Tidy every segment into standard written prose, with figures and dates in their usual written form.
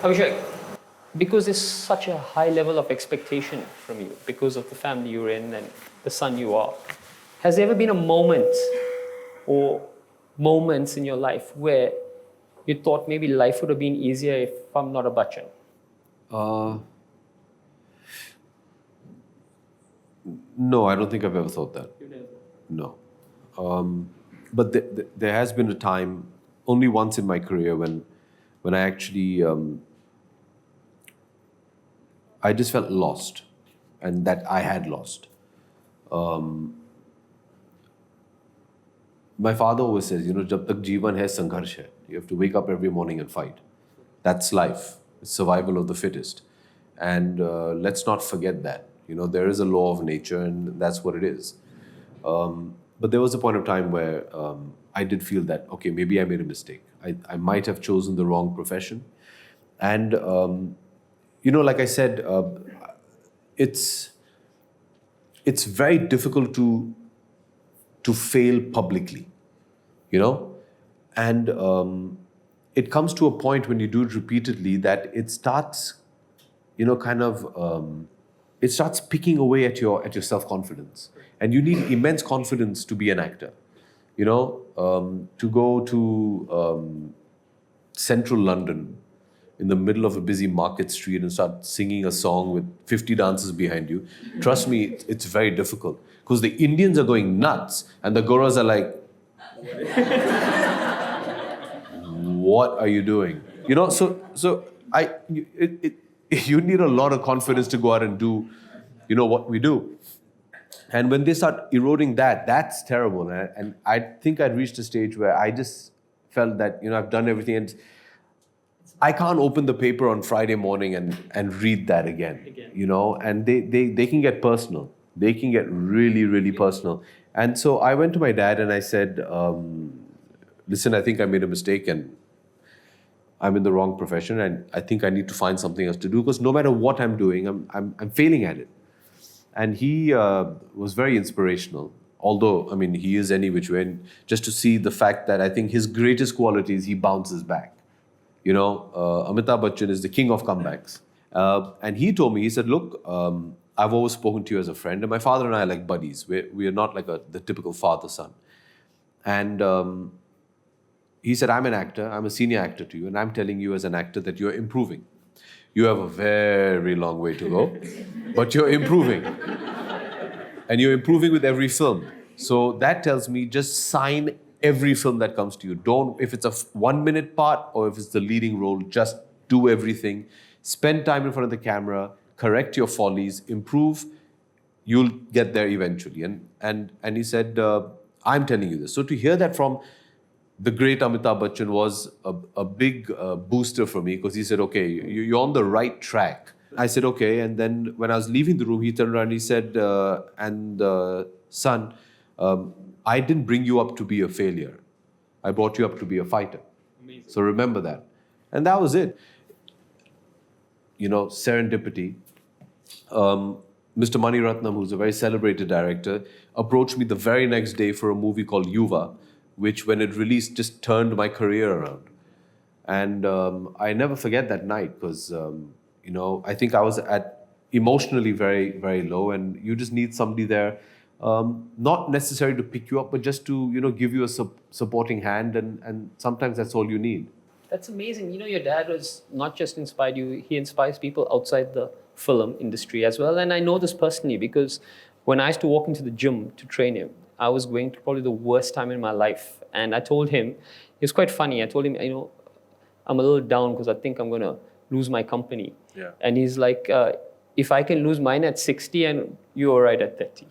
Abhishek, because there's such a high level of expectation from you, because of the family you're in and the son you are, has there ever been a moment or moments in your life where you thought maybe life would have been easier if I'm not a Bachchan? Uh, no, I don't think I've ever thought that. You never. No. But there has been a time, only once in my career, when I actually, I just felt lost, and that I had lost. My father always says, jab tak jeevan hai, sangharsh hai. You have to wake up every morning and fight. That's life. It's survival of the fittest. And let's not forget that. There is a law of nature, and that's what it is. But there was a point of time where I did feel that, okay, maybe I made a mistake. I might have chosen the wrong profession. And, like I said, it's very difficult to fail publicly, and it comes to a point when you do it repeatedly that it starts, it starts picking away at your self-confidence, and you need immense confidence to be an actor. To go to central London in the middle of a busy market street and start singing a song with 50 dancers behind you. Trust me, it's very difficult because the Indians are going nuts and the Goras are like, what are you doing? You need a lot of confidence to go out and do, what we do. And when they start eroding that's terrible. And I think I'd reached a stage where I just felt that, I've done everything and I can't open the paper on Friday morning and read that again. And they can get personal. They can get really, really personal. And so I went to my dad and I said, listen, I think I made a mistake and I'm in the wrong profession and I think I need to find something else to do because no matter what I'm doing, I'm failing at it. And he was very inspirational. Although, he is any which way. And just to see the fact that I think his greatest quality is he bounces back. Amitabh Bachchan is the king of comebacks. And he told me, he said, look, I've always spoken to you as a friend. And my father and I are like buddies. We are not like the typical father-son. And he said, I'm an actor. I'm a senior actor to you. And I'm telling you as an actor that you're improving. You have a very long way to go. But you're improving. And you're improving with every film. So that tells me just sign every film that comes to you. Don't, if it's a 1-minute part or if it's the leading role, just do everything. Spend time in front of the camera, correct your follies, improve. You'll get there eventually. And he said, I'm telling you this. So to hear that from the great Amitabh Bachchan was a big booster for me because he said, okay, you're on the right track. I said, okay. And then when I was leaving the room, he turned around and he said, son, I didn't bring you up to be a failure. I brought you up to be a fighter. Amazing. So remember that. And that was it. Serendipity. Mr. Mani Ratnam, who's a very celebrated director, approached me the very next day for a movie called Yuva, which when it released just turned my career around. And I never forget that night because, I think I was emotionally very, very low and you just need somebody there, not necessarily to pick you up, but just to, give you a supporting hand and sometimes that's all you need. That's amazing. Your dad was not just inspired you, he inspires people outside the film industry as well. And I know this personally because when I used to walk into the gym to train him, I was going through probably the worst time in my life. And I told him, it was quite funny. I told him, I'm a little down because I think I'm going to lose my company. Yeah. And he's like, if I can lose mine at 60 and you're all right at 30.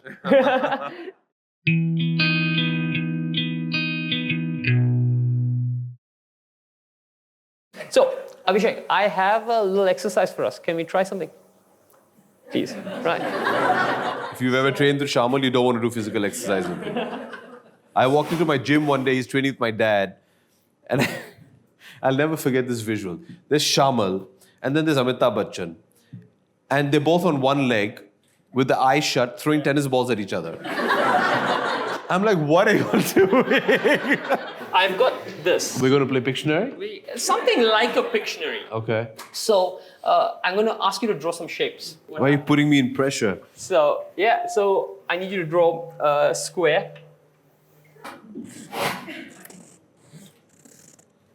So, Abhishek, I have a little exercise for us. Can we try something? Please. Right. If you've ever trained with Shayamal, you don't want to do physical exercise with him. I walked into my gym one day, he's training with my dad, and I'll never forget this visual. There's Shayamal, and then there's Amitabh Bachchan, and they're both on one leg, with the eyes shut, throwing tennis balls at each other. I'm like, what are you all doing? I've got this. We're going to play Pictionary? Something like a Pictionary. Okay. So I'm going to ask you to draw some shapes. Why are you putting me in pressure? So yeah, so I need you to draw a square.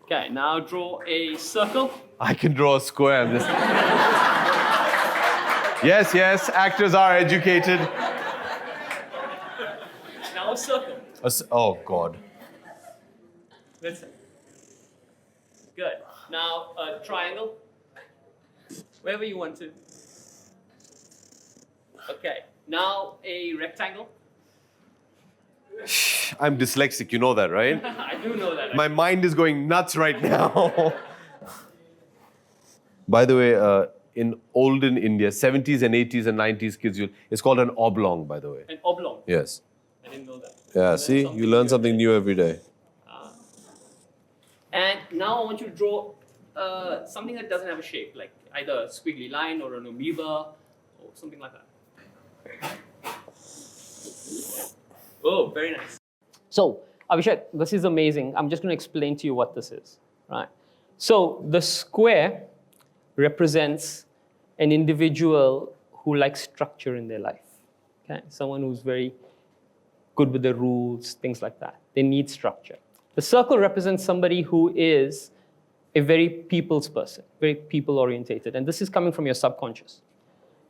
Okay, now draw a circle. I can draw a square. I'm just... Yes, actors are educated. Now a circle. Oh, God. That's it. Good. Now a triangle. Wherever you want to. Okay. Now a rectangle. I'm dyslexic, you know that, right? I do know that. My mind is going nuts right now. By the way, in olden India, 70s and 80s and 90s kids, it's called an oblong, by the way. An oblong. Yes. I didn't know that. Yeah, see, you learn something new every day. And now I want you to draw something that doesn't have a shape, like either a squiggly line or an amoeba or something like that. Oh, very nice. So, Abhishek, this is amazing. I'm just going to explain to you what this is, right? So, the square represents an individual who likes structure in their life, okay? Someone who's very good with the rules, things like that. They need structure. The circle represents somebody who is a very people's person, very people-orientated, and this is coming from your subconscious.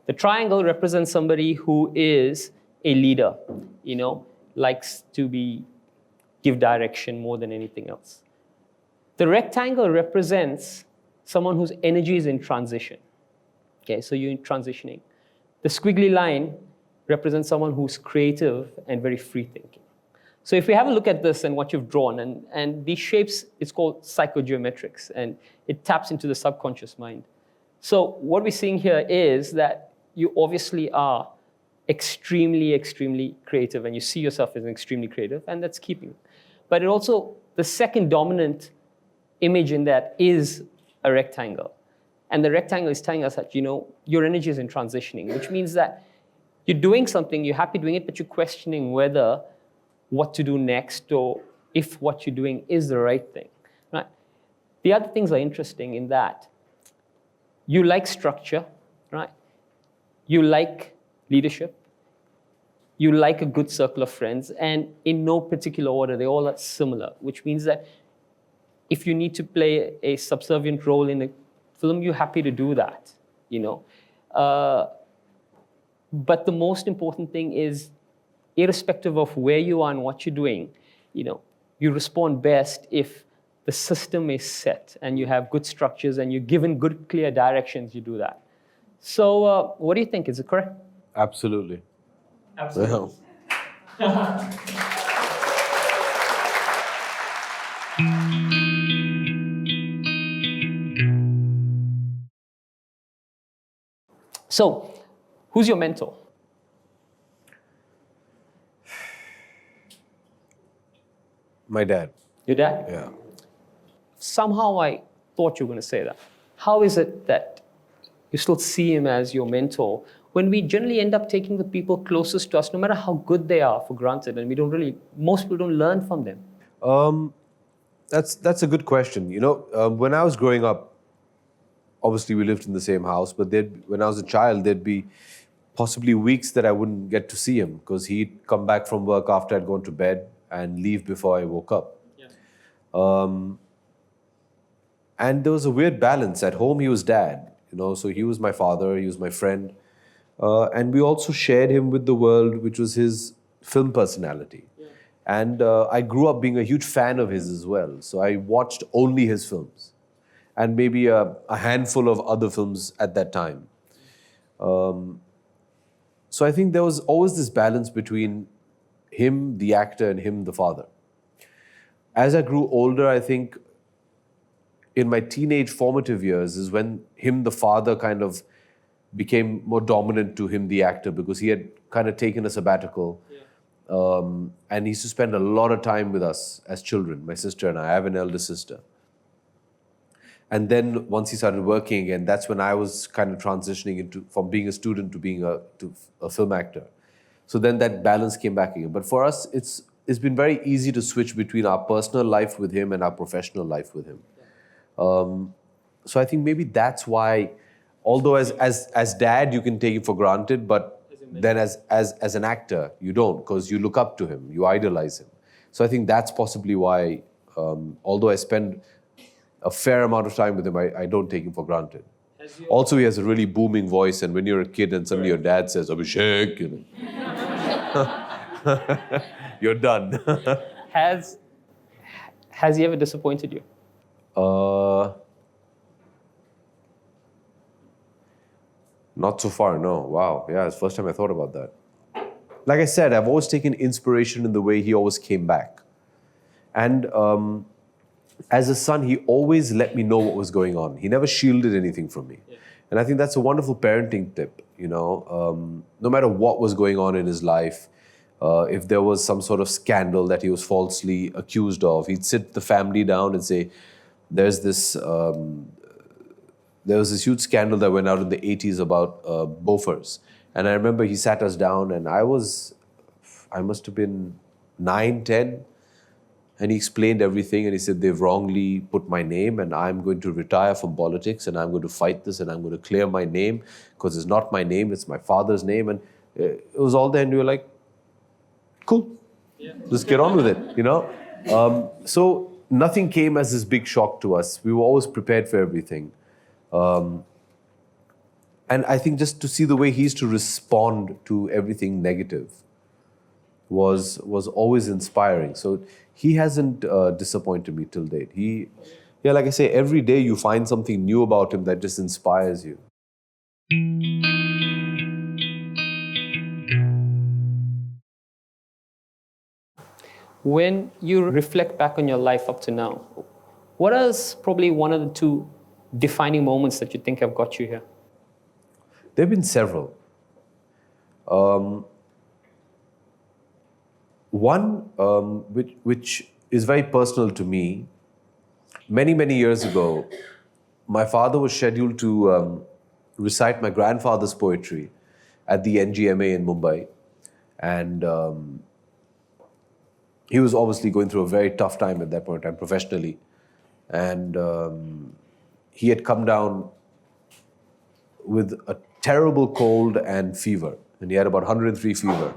The triangle represents somebody who is a leader, likes to give direction more than anything else. The rectangle represents someone whose energy is in transition. Okay, so you're transitioning. The squiggly line represents someone who's creative and very free-thinking. So if we have a look at this and what you've drawn, and these shapes, it's called psychogeometrics, and it taps into the subconscious mind. So what we're seeing here is that you obviously are extremely, extremely creative, and you see yourself as extremely creative, and that's keeping. But it also, the second dominant image in that is a rectangle. And the rectangle is telling us that, your energy is in transitioning, which means that you're doing something, you're happy doing it, but you're questioning whether what to do next or if what you're doing is the right thing, right? The other things are interesting in that you like structure, right? You like leadership. You like a good circle of friends, and in no particular order, they all are similar, which means that if you need to play a subservient role in a film, you're happy to do that, But the most important thing is, irrespective of where you are and what you're doing, you respond best if the system is set and you have good structures and you're given good, clear directions, you do that. So what do you think? Is it correct? Absolutely. Absolutely. So, who's your mentor? My dad. Your dad? Yeah. Somehow I thought you were going to say that. How is it that you still see him as your mentor when we generally end up taking the people closest to us, no matter how good they are, for granted, and most people don't learn from them? That's a good question. When I was growing up, obviously we lived in the same house, but when I was a child, there'd be possibly weeks that I wouldn't get to see him because he'd come back from work after I'd gone to bed and leave before I woke up. Yeah. And there was a weird balance. At home, he was dad, so he was my father, he was my friend. And we also shared him with the world, which was his film personality. Yeah. And I grew up being a huge fan of his as well. So I watched only his films and maybe a handful of other films at that time. So I think there was always this balance between him, the actor, and him, the father. As I grew older, I think in my teenage formative years is when him, the father, kind of became more dominant to him, the actor, because he had kind of taken a sabbatical. Yeah. And he used to spend a lot of time with us as children, my sister and I. I have an elder sister. And then once he started working again, that's when I was kind of transitioning from being a student to being a film actor. So then that balance came back again. But for us, it's it's been very easy to switch between our personal life with him and our professional life with him. So I think maybe that's why, although as dad you can take him for granted, but then as an actor you don't, because you look up to him, you idolize him. So I think that's possibly why, although I spend a fair amount of time with him, I don't take him for granted. Also, he has a really booming voice, and when you're a kid and suddenly your dad says, Abhishek, you're done. Has he ever disappointed you? Not so far, no. Wow. Yeah, it's the first time I thought about that. Like I said, I've always taken inspiration in the way he always came back. And as a son, he always let me know what was going on. He never shielded anything from me. Yeah. And I think that's a wonderful parenting tip, no matter what was going on in his life, if there was some sort of scandal that he was falsely accused of, he'd sit the family down and say, there was this huge scandal that went out in the 80s about Bofors. And I remember he sat us down, and I must have been 9, 10. And he explained everything, and he said, they've wrongly put my name, and I'm going to retire from politics, and I'm going to fight this, and I'm going to clear my name, because it's not my name, it's my father's name. And it was all there, and we were like, cool, just get on with it, So nothing came as this big shock to us. We were always prepared for everything. And I think just to see the way he used to respond to everything negative was always inspiring. So he hasn't disappointed me till date. Like I say, every day you find something new about him that just inspires you. When you reflect back on your life up to now, what is probably one of the two defining moments that you think have got you here? There have been several. One, which is very personal to me, many, many years ago, my father was scheduled to recite my grandfather's poetry at the NGMA in Mumbai. And he was obviously going through a very tough time at that point in time, professionally. And he had come down with a terrible cold and fever. And he had about 103 fever.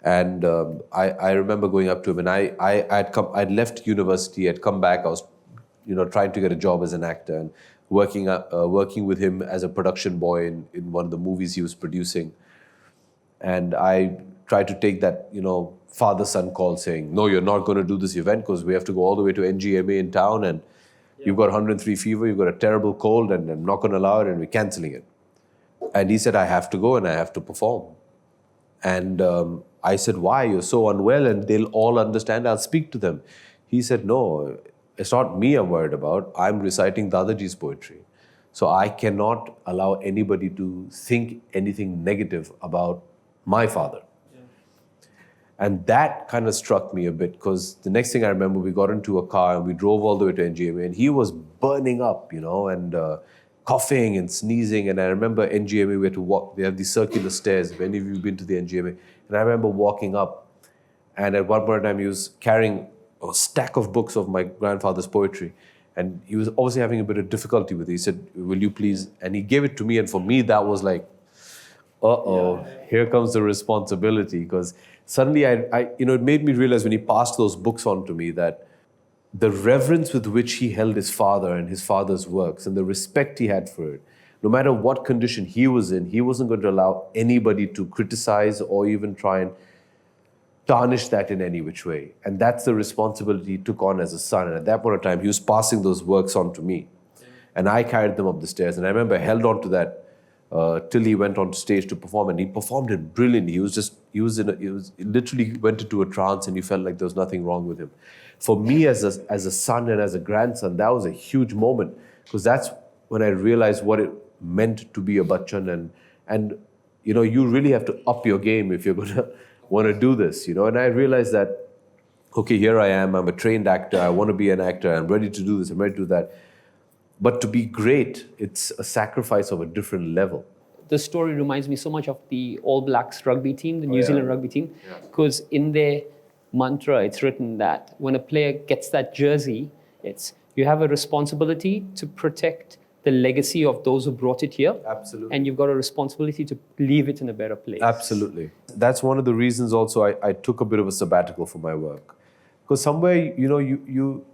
And I remember going up to him, and I'd left university, I'd come back, I was trying to get a job as an actor and working with him as a production boy in one of the movies he was producing. And I tried to take that, father-son call saying, no, you're not going to do this event because we have to go all the way to NGMA in town, and you've got 103 fever, you've got a terrible cold, and I'm not going to allow it, and we're cancelling it. And he said, I have to go and I have to perform. And I said, why? You're so unwell, and they'll all understand. I'll speak to them. He said, no, it's not me I'm worried about. I'm reciting Dadaji's poetry. So I cannot allow anybody to think anything negative about my father. Yeah. And that kind of struck me a bit, because the next thing I remember, we got into a car and we drove all the way to NGMA, and he was burning up, and coughing and sneezing. And I remember NGMA, we had to walk, they have these circular stairs, if any of you have been to the NGMA. And I remember walking up, and at one point in time, he was carrying a stack of books of my grandfather's poetry. And he was obviously having a bit of difficulty with it. He said, will you please? And he gave it to me. And for me, that was like, here comes the responsibility. Because suddenly, it made me realize when he passed those books on to me that the reverence with which he held his father and his father's works and the respect he had for it, no matter what condition he was in, he wasn't going to allow anybody to criticize or even try and tarnish that in any which way. And that's the responsibility he took on as a son. And at that point in time, he was passing those works on to me. And I carried them up the stairs. And I remember I held on to that till he went on stage to perform. And he performed it brilliantly. He literally went into a trance, and he felt like there was nothing wrong with him. For me as a son and as a grandson, that was a huge moment, because that's when I realized what it meant to be a Bachchan. And you really have to up your game if you're going to want to do this, And I realized that, okay, here I am, I'm a trained actor, I want to be an actor, I'm ready to do this, I'm ready to do that. But to be great, it's a sacrifice of a different level. The story reminds me so much of the All Blacks rugby team, the New Zealand rugby team, because in their mantra, it's written that when a player gets that jersey, it's you have a responsibility to protect the legacy of those who brought it here. Absolutely. And you've got a responsibility to leave it in a better place. Absolutely. That's one of the reasons also I took a bit of a sabbatical for my work. Because somewhere, you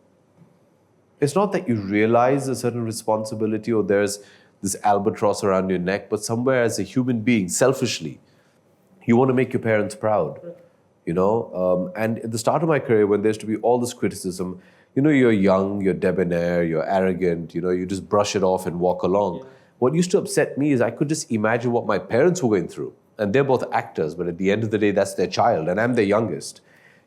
it's not that you realize a certain responsibility or there's this albatross around your neck, but somewhere as a human being, selfishly, you want to make your parents proud. And at the start of my career, when there's to be all this criticism, you're young, you're debonair, you're arrogant, you just brush it off and walk along. Yeah. What used to upset me is I could just imagine what my parents were going through. And they're both actors, but at the end of the day, that's their child, and I'm their youngest.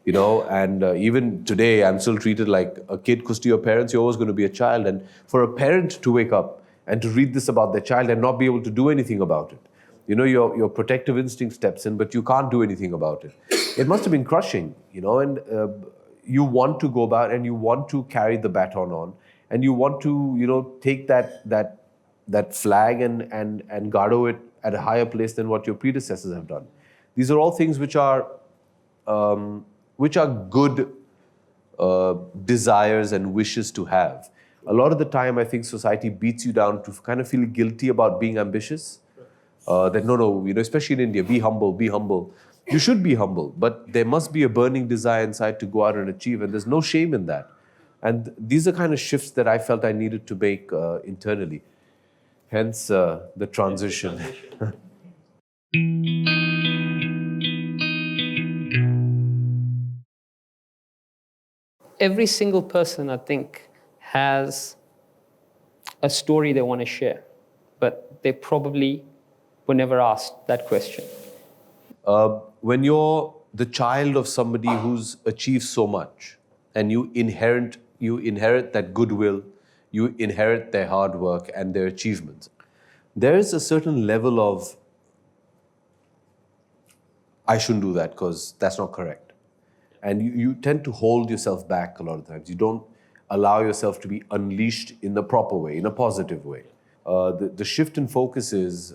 And even today, I'm still treated like a kid, because to your parents, you're always going to be a child. And for a parent to wake up and to read this about their child and not be able to do anything about it, your protective instinct steps in, but you can't do anything about it. It must have been crushing, and you want to go about and you want to carry the baton on, and you want to, take that flag and guard it at a higher place than what your predecessors have done. These are all things which are good desires and wishes to have. A lot of the time, I think society beats you down to kind of feel guilty about being ambitious. That no, especially in India, be humble, be humble. You should be humble, but there must be a burning desire inside to go out and achieve, and there's no shame in that. And these are kind of shifts that I felt I needed to make internally. Hence the transition. Every single person, I think, has a story they want to share, but they probably were never asked that question. When you're the child of somebody who's achieved so much, and you inherit that goodwill, you inherit their hard work and their achievements, there is a certain level of, I shouldn't do that because that's not correct. And you tend to hold yourself back a lot of times. You don't allow yourself to be unleashed in the proper way, in a positive way. The shift in focus is,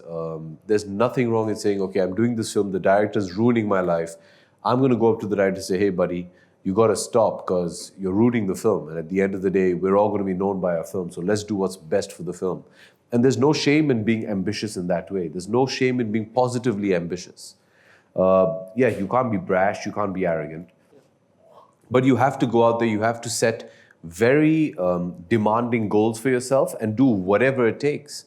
there's nothing wrong in saying, okay, I'm doing this film, the director's ruining my life. I'm going to go up to the director and say, hey, buddy, you got to stop because you're ruining the film. And at the end of the day, we're all going to be known by our film. So let's do what's best for the film. And there's no shame in being ambitious in that way. There's no shame in being positively ambitious. You can't be brash, you can't be arrogant. But you have to go out there, you have to set very demanding goals for yourself and do whatever it takes.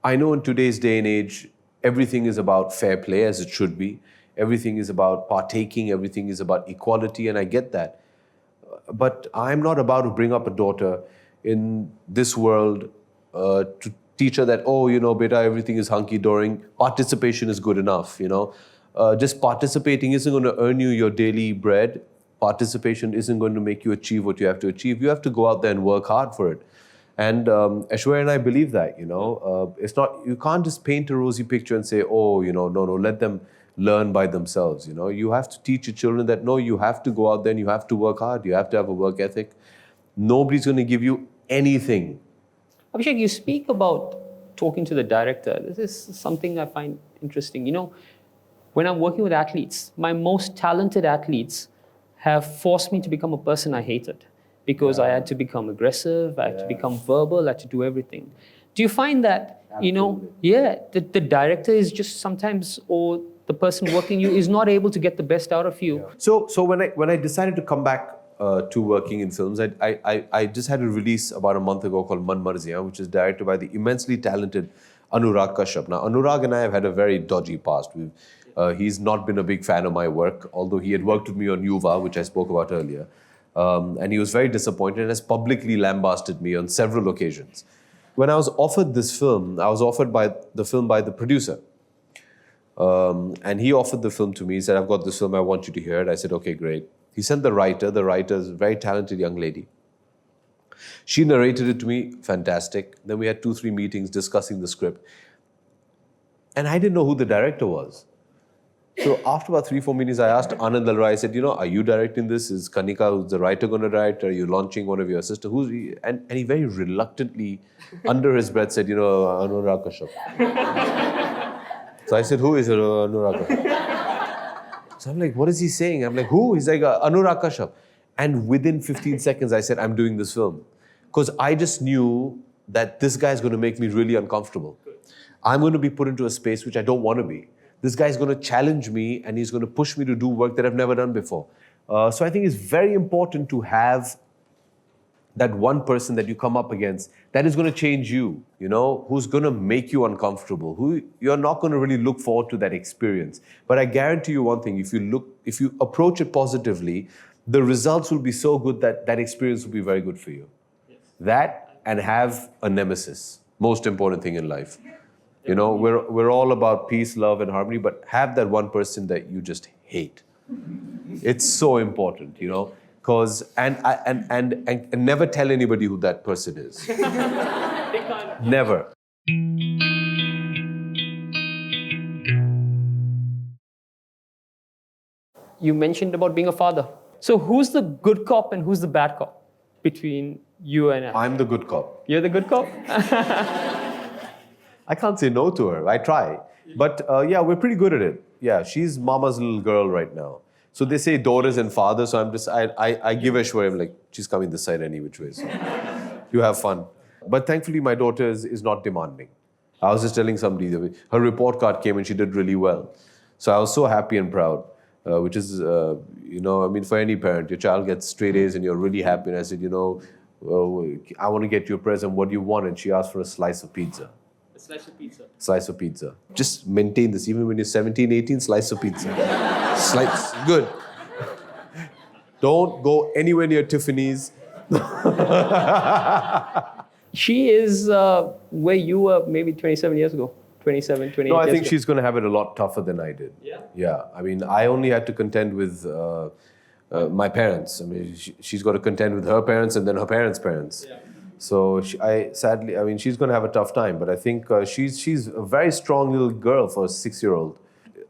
I know in today's day and age, everything is about fair play, as it should be. Everything is about partaking, everything is about equality, and I get that. But I'm not about to bring up a daughter in this world to teach her that, beta, everything is hunky-dory, participation is good enough, Just participating isn't going to earn you your daily bread. Participation isn't going to make you achieve what you have to achieve. You have to go out there and work hard for it. And Aishwarya and I believe that, it's not, you can't just paint a rosy picture and say, no, let them learn by themselves, You have to teach your children that, no, you have to go out there and you have to work hard. You have to have a work ethic. Nobody's going to give you anything. Abhishek, you speak about talking to the director. This is something I find interesting. When I'm working with athletes, my most talented athletes have forced me to become a person I hated because I had to become aggressive, I had to become verbal, I had to do everything. Do you find that, the director is just sometimes, or the person working you is not able to get the best out of you? Yeah. So when I decided to come back to working in films, I just had a release about a month ago called Man Marziyan, which is directed by the immensely talented Anurag Kashyap. Now, Anurag and I have had a very dodgy past. He's not been a big fan of my work, although he had worked with me on Yuva, which I spoke about earlier. And he was very disappointed and has publicly lambasted me on several occasions. When I was offered this film, I was offered the film by the producer. And he offered the film to me. He said, I've got this film, I want you to hear it. I said, okay, great. He sent the writer. The writer is a very talented young lady. She narrated it to me, fantastic. Then we had 2-3 meetings discussing the script. And I didn't know who the director was. So after about 3-4 meetings, I asked Anand Alra, I said, are you directing this? Is Kanika, who's the writer, going to direct? Are you launching one of your assistants? And he very reluctantly, under his breath, said, Anurag Kashyap. So I said, who is Anurag Kashyap? So I'm like, what is he saying? I'm like, who? He's like, Anurag Kashyap. And within 15 seconds, I said, I'm doing this film. Because I just knew that this guy's going to make me really uncomfortable. I'm going to be put into a space which I don't want to be. This guy's going to challenge me and he's going to push me to do work that I've never done before. So I think it's very important to have that one person that you come up against that is going to change you, who's going to make you uncomfortable, who you're not going to really look forward to that experience. But I guarantee you one thing, if you approach it positively, the results will be so good that that experience will be very good for you. Yes. That and have a nemesis, most important thing in life. We're all about peace, love, and harmony, but have that one person that you just hate. It's so important, because and never tell anybody who that person is. Never. You mentioned about being a father. So who's the good cop and who's the bad cop between you and I? I'm the good cop. You're the good cop? I can't say no to her. I try. But yeah, we're pretty good at it. Yeah, she's mama's little girl right now. So they say daughters and fathers. So I give her Shwari. I'm like, she's coming this side any which way. So you have fun. But thankfully, my daughter is not demanding. I was just telling somebody, her report card came and she did really well. So I was so happy and proud, which is, for any parent, your child gets straight A's and you're really happy. And I said, I want to get you a present. What do you want? And she asked for a slice of pizza. Slice of pizza. Slice of pizza. Just maintain this. Even when you're 17, 18, slice of pizza. Slice. Good. Don't go anywhere near Tiffany's. She is where you were maybe 27 years ago. 27, 28 No, I years think ago. she's going to have it a lot tougher than I did. Yeah? Yeah. I mean, I only had to contend with my parents. I mean, she's got to contend with her parents and then her parents' parents. Yeah. So sadly, she's going to have a tough time. But I think she's a very strong little girl for a 6-year-old.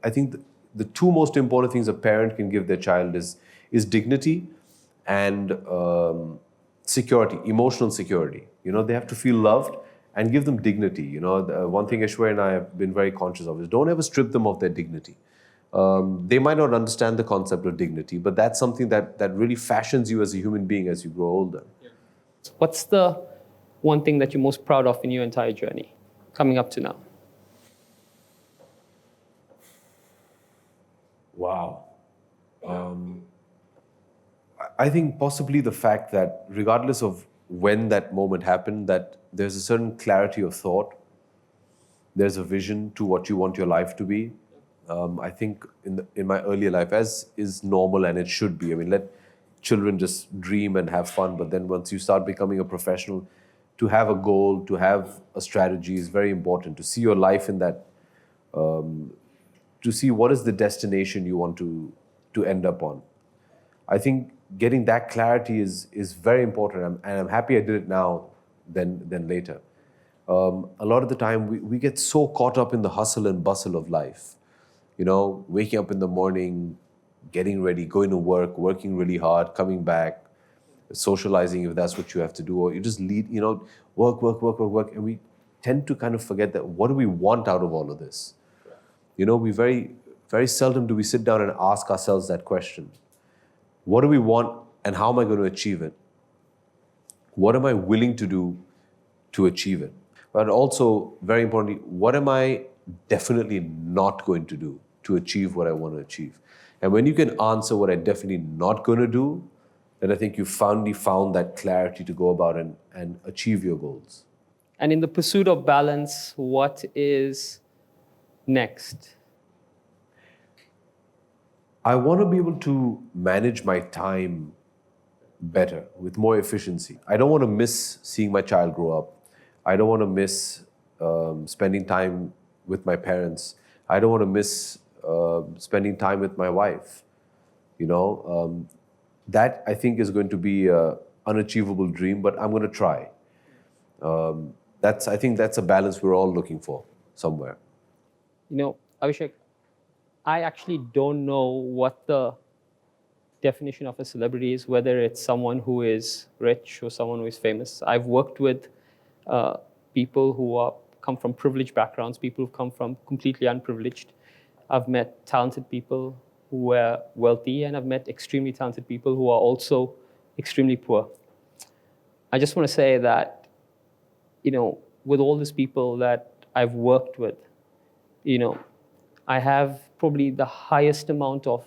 I think the two most important things a parent can give their child is dignity and security, emotional security. They have to feel loved and give them dignity. The one thing Aishwarya and I have been very conscious of is don't ever strip them of their dignity. They might not understand the concept of dignity, but that's something that really fashions you as a human being as you grow older. What's the one thing that you're most proud of in your entire journey, coming up to now? Wow. I think possibly the fact that regardless of when that moment happened, that there's a certain clarity of thought, there's a vision to what you want your life to be. I think in my earlier life, as is normal and it should be, let children just dream and have fun, but then once you start becoming a professional, to have a goal, to have a strategy is very important. To see your life in that, to see what is the destination you want to end up on. I think getting that clarity is very important, and I'm happy I did it now than later. A lot of the time we get so caught up in the hustle and bustle of life. Waking up in the morning, getting ready, going to work, working really hard, coming back, socializing if that's what you have to do, or you just lead, work. And we tend to kind of forget that what do we want out of all of this? We very, very seldom do we sit down and ask ourselves that question. What do we want and how am I going to achieve it? What am I willing to do to achieve it? But also, very importantly, what am I definitely not going to do to achieve what I want to achieve? And when you can answer what I'm definitely not going to do, then I think you've finally found that clarity to go about and achieve your goals. And in the pursuit of balance, what is next? I want to be able to manage my time better, with more efficiency. I don't want to miss seeing my child grow up. I don't want to miss spending time with my parents. I don't want to miss spending time with my wife. That I think is going to be an unachievable dream, but I'm going to try. I think that's a balance we're all looking for somewhere. Abhishek, I actually don't know what the definition of a celebrity is, whether it's someone who is rich or someone who is famous. I've worked with people who come from privileged backgrounds, people who come from completely unprivileged. I've met talented people who were wealthy, and I've met extremely talented people who are also extremely poor. I just want to say that, with all these people that I've worked with, I have probably the highest amount of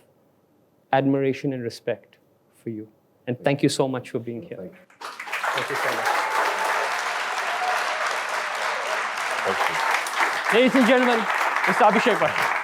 admiration and respect for you. And thank you so much for being here. Thank you. Thank you so much. Thank you. Ladies and gentlemen, Mr. Abhishek Bachchan.